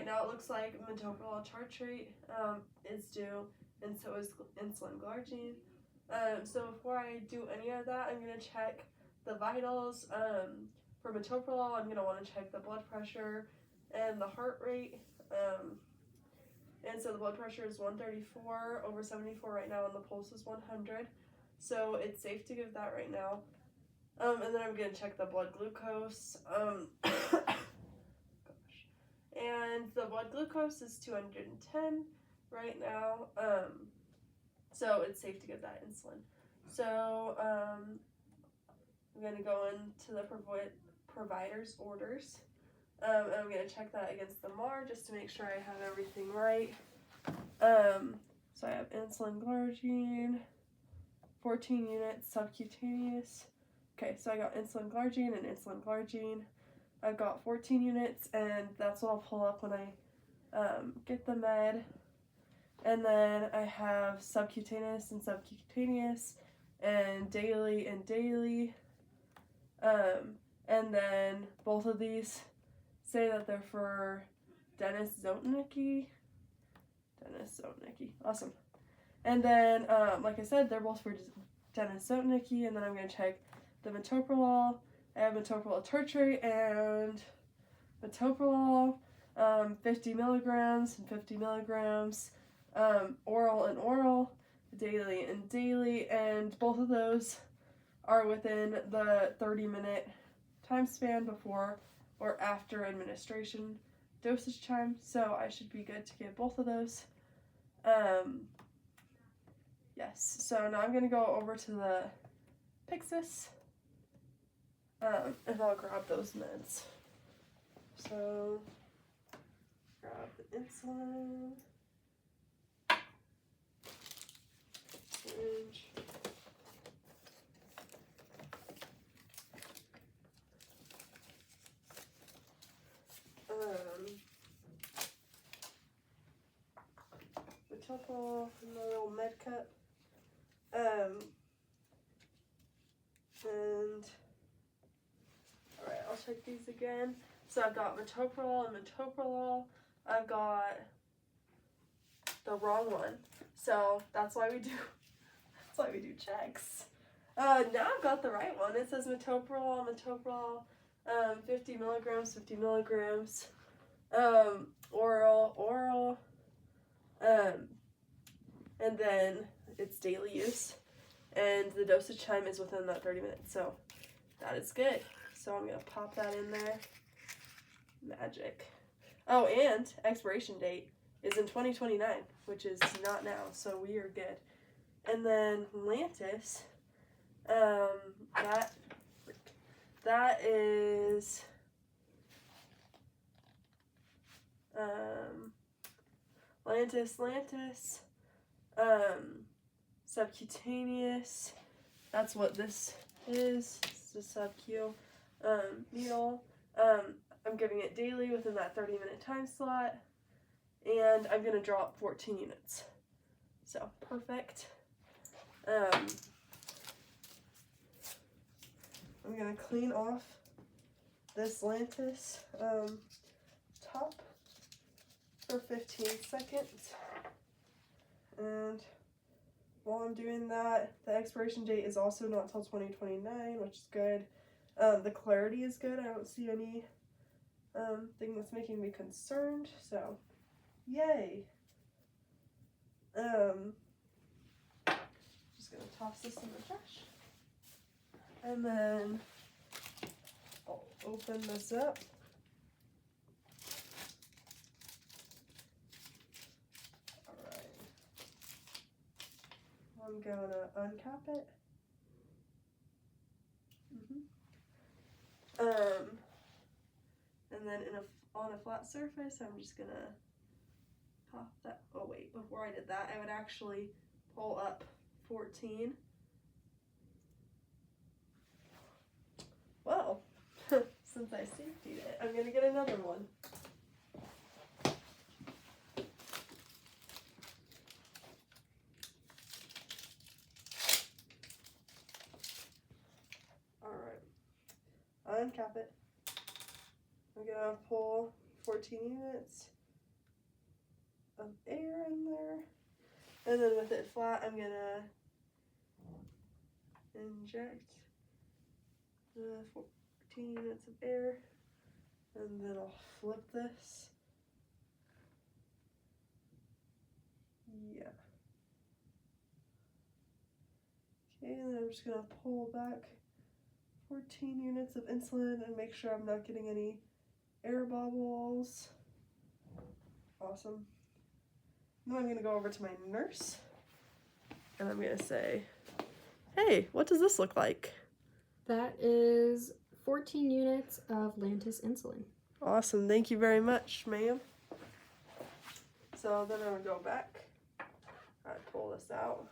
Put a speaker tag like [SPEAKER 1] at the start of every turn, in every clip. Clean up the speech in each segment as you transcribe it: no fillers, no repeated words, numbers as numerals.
[SPEAKER 1] right now it looks like metoprolol tartrate is due, and so is insulin glargine. So before I do any of that, I'm going to check the vitals. For metoprolol, I'm going to want to check the blood pressure and the heart rate. And so the blood pressure is 134 over 74 right now, and the pulse is 100. So it's safe to give that right now. And then I'm going to check the blood glucose. Gosh. And the blood glucose is 210 right now. So it's safe to give that insulin. So I'm going to go into the provider's orders. And I'm going to check that against the MAR just to make sure I have everything right. So I have insulin glargine, 14 units subcutaneous. Okay, so I got insulin glargine and insulin glargine. I've got 14 units, and that's what I'll pull up when I get the med. And then I have subcutaneous and subcutaneous, and daily and daily. And then both of these say that they're for Dennis Zotnicki. Awesome. And then, like I said, they're both for Dennis Zotnicki. And then I'm going to check the metoprolol. I have metoprolol tartrate and metoprolol, 50 milligrams and 50 milligrams, oral and oral, daily and daily. And both of those are within the 30-minute time span before or after administration dosage time, so I should be good to get both of those. Yes, so now I'm going to go over to the Pyxis, and I'll grab those meds. So, grab the insulin, syringe, metoprolol in the little med cup, and alright, I'll check these again. So I've got metoprolol and metoprolol. I've got the wrong one, so that's why we do checks. Now I've got the right one. It says metoprolol, 50 milligrams, 50 milligrams, oral, and then it's daily use, and the dosage time is within that 30 minutes, so that is good. So I'm going to pop that in there. Magic. Oh, and expiration date is in 2029, which is not now, so we are good. And then Lantus, that is Lantus, subcutaneous. That's what this is. It's a sub-Q needle. I'm giving it daily within that 30-minute time slot, and I'm going to drop 14 units. So, perfect. I'm going to clean off this Lantus top for 15 seconds. And while I'm doing that, the expiration date is also not till 2029, which is good. The clarity is good. I don't see any thing that's making me concerned, so yay. Just gonna toss this in the trash. And then I'll open this up. Alright. I'm gonna uncap it. And then on a flat surface, I'm just gonna pop that. Oh wait, before I did that, I would actually pull up 14. Well, since I safetied it, I'm gonna get another one. Alright, uncap it. I'm gonna pull 14 units of air in there. And then with it flat, I'm gonna inject the 14 units of air. And then I'll flip this. Yeah. Okay, and then I'm just gonna pull back 14 units of insulin and make sure I'm not getting any air bubbles. Awesome. Now I'm gonna go over to my nurse and I'm gonna say, hey, what does this look like?
[SPEAKER 2] That is 14 units of Lantus insulin.
[SPEAKER 1] Awesome, thank you very much, ma'am. So then I would go back, I'd pull this out,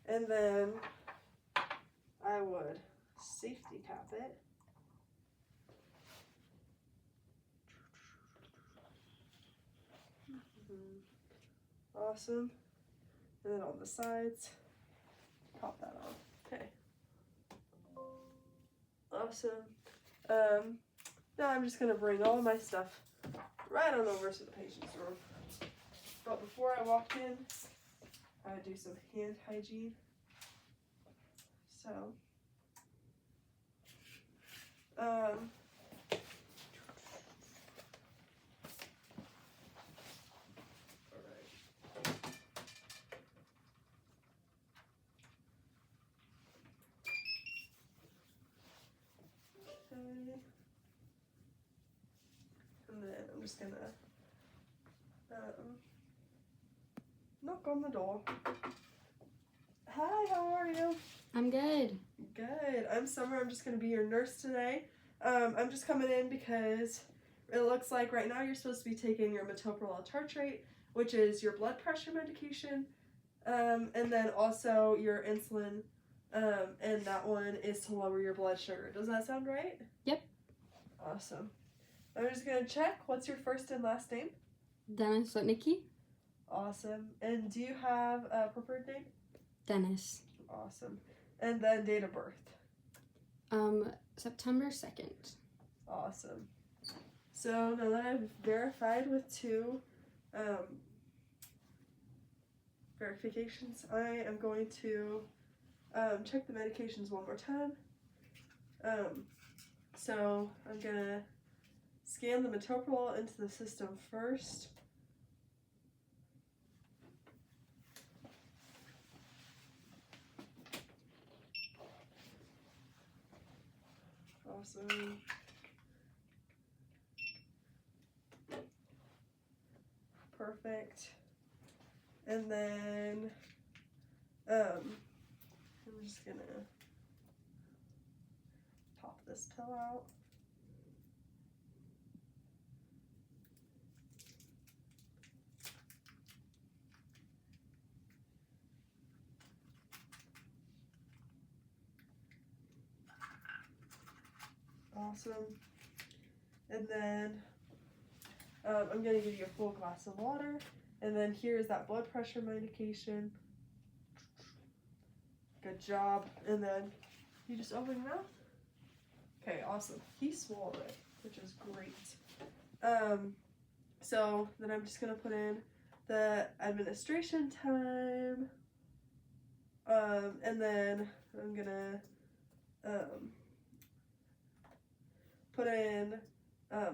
[SPEAKER 1] and then I would safety cap it. Awesome. And then on the sides, pop that on. Okay. Awesome. Now I'm just gonna bring all my stuff right on over to the patient's room. But before I walk in, I would do some hand hygiene. So, and then I'm just gonna knock on the door. Hi, how are you?
[SPEAKER 2] I'm good.
[SPEAKER 1] Good. I'm Summer. I'm just gonna be your nurse today. I'm just coming in because it looks like right now you're supposed to be taking your metoprolol tartrate, which is your blood pressure medication, and then also your insulin, and that one is to lower your blood sugar. Does that sound right?
[SPEAKER 2] Yep.
[SPEAKER 1] Awesome. I'm just gonna check. What's your first and last name?
[SPEAKER 2] Dennis Lutnicki.
[SPEAKER 1] Awesome. And do you have a preferred name?
[SPEAKER 2] Dennis.
[SPEAKER 1] Awesome. And then date of birth?
[SPEAKER 2] September 2nd.
[SPEAKER 1] Awesome. So now that I've verified with two verifications, I am going to check the medications one more time. So I'm gonna scan the metoprolol into the system first. Awesome. Perfect. And then I'm just gonna pop this pill out. Awesome. And then I'm going to give you a full glass of water. And then here's that blood pressure medication. Good job. And then you just open your mouth. Okay, awesome. He swallowed it, which is great. So then I'm just going to put in the administration time. And then I'm going to put in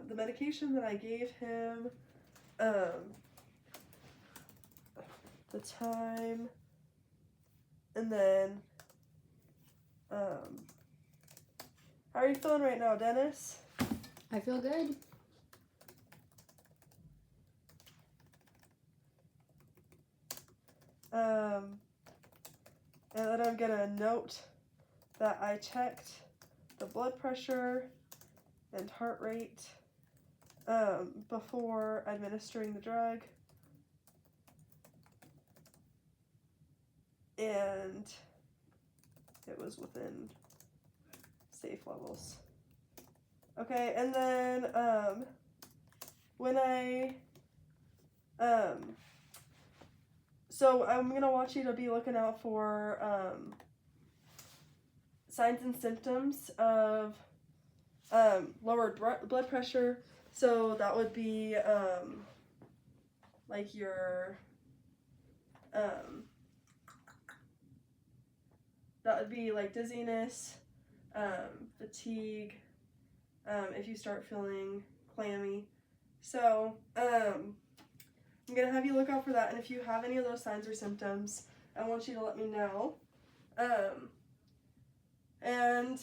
[SPEAKER 1] the medication that I gave him, the time, and then, how are you feeling right now, Dennis?
[SPEAKER 2] I feel good.
[SPEAKER 1] And then I'm gonna note that I checked the blood pressure and heart rate before administering the drug, and it was within safe levels. Okay, and then when I so I'm gonna want you to be looking out for signs and symptoms of lowered blood pressure. So that would be like your that would be like dizziness, fatigue, if you start feeling clammy. So I'm gonna have you look out for that, and if you have any of those signs or symptoms, I want you to let me know. And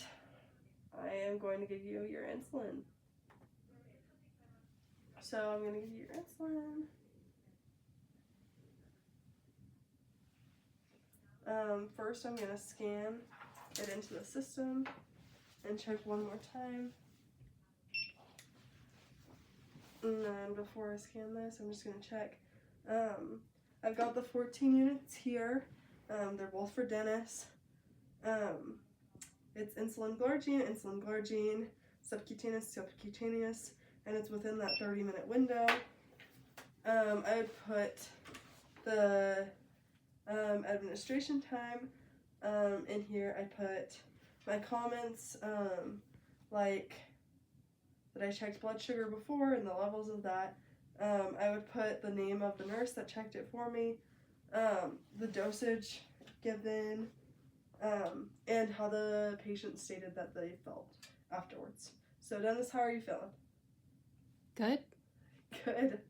[SPEAKER 1] I am going to give you your insulin. So I'm going to give you your insulin. First, I'm going to scan it into the system and check one more time. And then before I scan this, I'm just going to check. I've got the 14 units here. They're both for Dennis. It's insulin glargine, subcutaneous, and it's within that 30-minute window. I would put the administration time in here. I put my comments, like that I checked blood sugar before and the levels of that. I would put the name of the nurse that checked it for me, the dosage given, and how the patient stated that they felt afterwards. So Dennis, how are you feeling?
[SPEAKER 2] Good.
[SPEAKER 1] Good.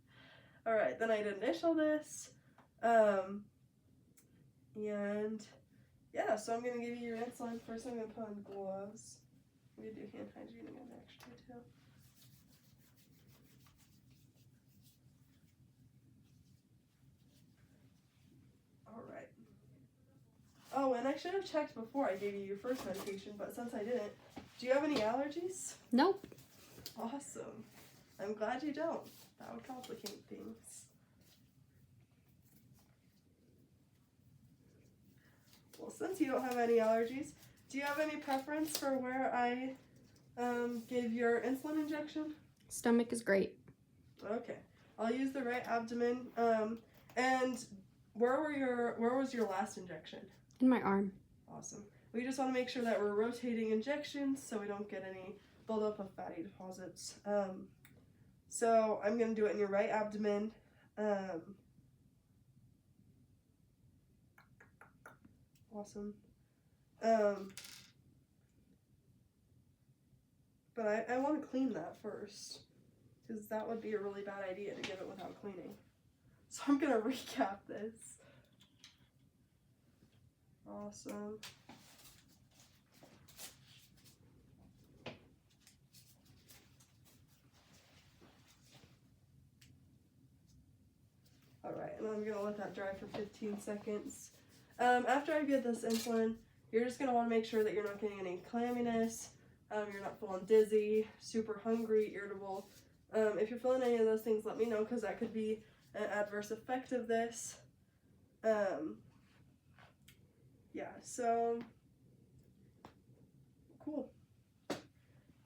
[SPEAKER 1] All right, then I'd initial this, and yeah, so I'm gonna give you your insulin. First, I'm gonna put on gloves. I'm gonna do hand hygiene again, actually, too. All right. Oh, and I should have checked before I gave you your first medication, but since I didn't, do you have any allergies?
[SPEAKER 2] Nope.
[SPEAKER 1] Awesome. I'm glad you don't. That would complicate things. Well, since you don't have any allergies, do you have any preference for where I give your insulin injection?
[SPEAKER 2] Stomach is great.
[SPEAKER 1] Okay. I'll use the right abdomen. And where was your last injection?
[SPEAKER 2] In my arm.
[SPEAKER 1] Awesome. We just want to make sure that we're rotating injections so we don't get any buildup of fatty deposits. So I'm going to do it in your right abdomen. Awesome. But I want to clean that first, because that would be a really bad idea to give it without cleaning. So I'm going to recap this. Awesome. Alright, and I'm going to let that dry for 15 seconds. After I give this insulin, you're just going to want to make sure that you're not getting any clamminess, you're not feeling dizzy, super hungry, irritable. If you're feeling any of those things, let me know, because that could be an adverse effect of this. Yeah, so, cool.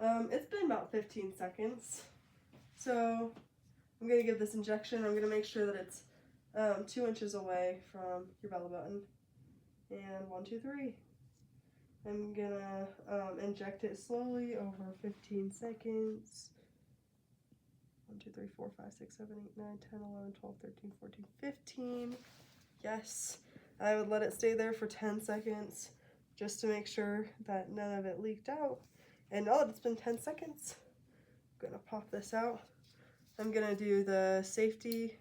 [SPEAKER 1] It's been about 15 seconds. So, I'm going to give this injection. I'm going to make sure that it's 2 inches away from your belly button. And 1, 2, 3. I'm going to inject it slowly over 15 seconds. 1, 2, 3, 4, 5, 6, 7, 8, 9, 10, 11, 12, 13, 14, 15. Yes. I would let it stay there for 10 seconds just to make sure that none of it leaked out. And now that it's been 10 seconds, I'm going to pop this out. I'm going to do the safety,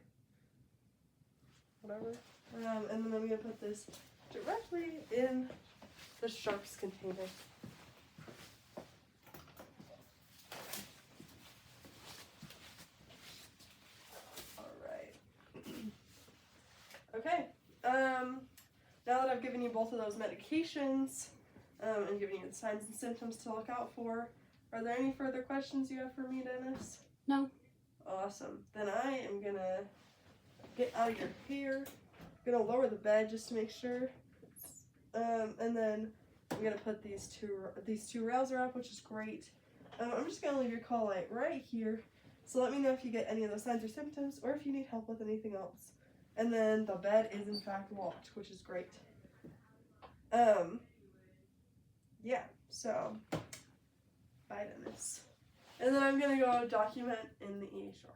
[SPEAKER 1] whatever, and then I'm going to put this directly in the sharps container. Okay, now that I've given you both of those medications and given you the signs and symptoms to look out for, are there any further questions you have for me, Dennis?
[SPEAKER 2] No.
[SPEAKER 1] Awesome. Then I am going to get out of your hair. I'm going to lower the bed just to make sure. And then I'm going to put these two rails up, which is great. I'm just going to leave your call light right here. So let me know if you get any of those signs or symptoms, or if you need help with anything else. And then the bed is in fact locked, which is great. Yeah, so bye, Dennis. And then I'm gonna go document in the EHR.